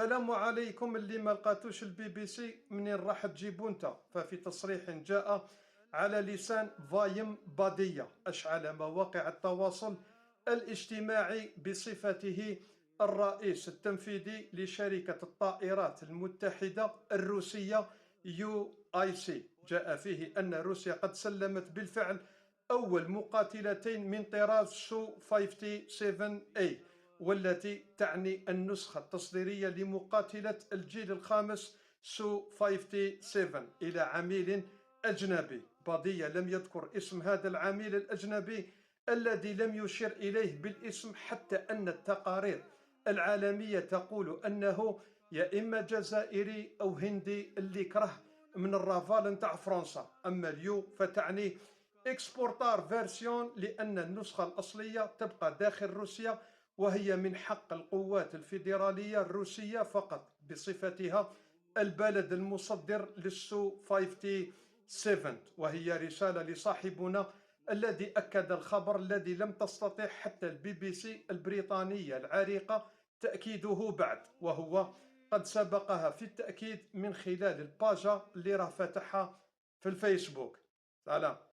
السلام عليكم. اللي ما لقاتوش البي بي سي منين راح تجيبو انت؟ ففي تصريح جاء على لسان فايم بادية أشعل مواقع التواصل الاجتماعي بصفته الرئيس التنفيذي لشركة الطائرات المتحدة الروسية يو آي سي، جاء فيه أن روسيا قد سلمت بالفعل أول مقاتلتين من طراز سو 57A، والتي تعني النسخة التصديرية لمقاتلة الجيل الخامس سو 57 إلى عميل أجنبي. بادية لم يذكر اسم هذا العميل الأجنبي الذي لم يشير إليه بالاسم، حتى أن التقارير العالمية تقول أنه يا إما جزائري أو هندي اللي كره من الرافال نتاع فرنسا. أما اليو فتعني اكسبورتار فيرسيون، لأن النسخة الأصلية تبقى داخل روسيا، وهي من حق القوات الفيدرالية الروسية فقط بصفتها البلد المصدر للسو 57. وهي رسالة لصاحبنا الذي أكد الخبر الذي لم تستطيع حتى البي بي سي البريطانية العريقة تأكيده بعد، وهو قد سبقها في التأكيد من خلال الباجة اللي راه فتحها في الفيسبوك. سلام.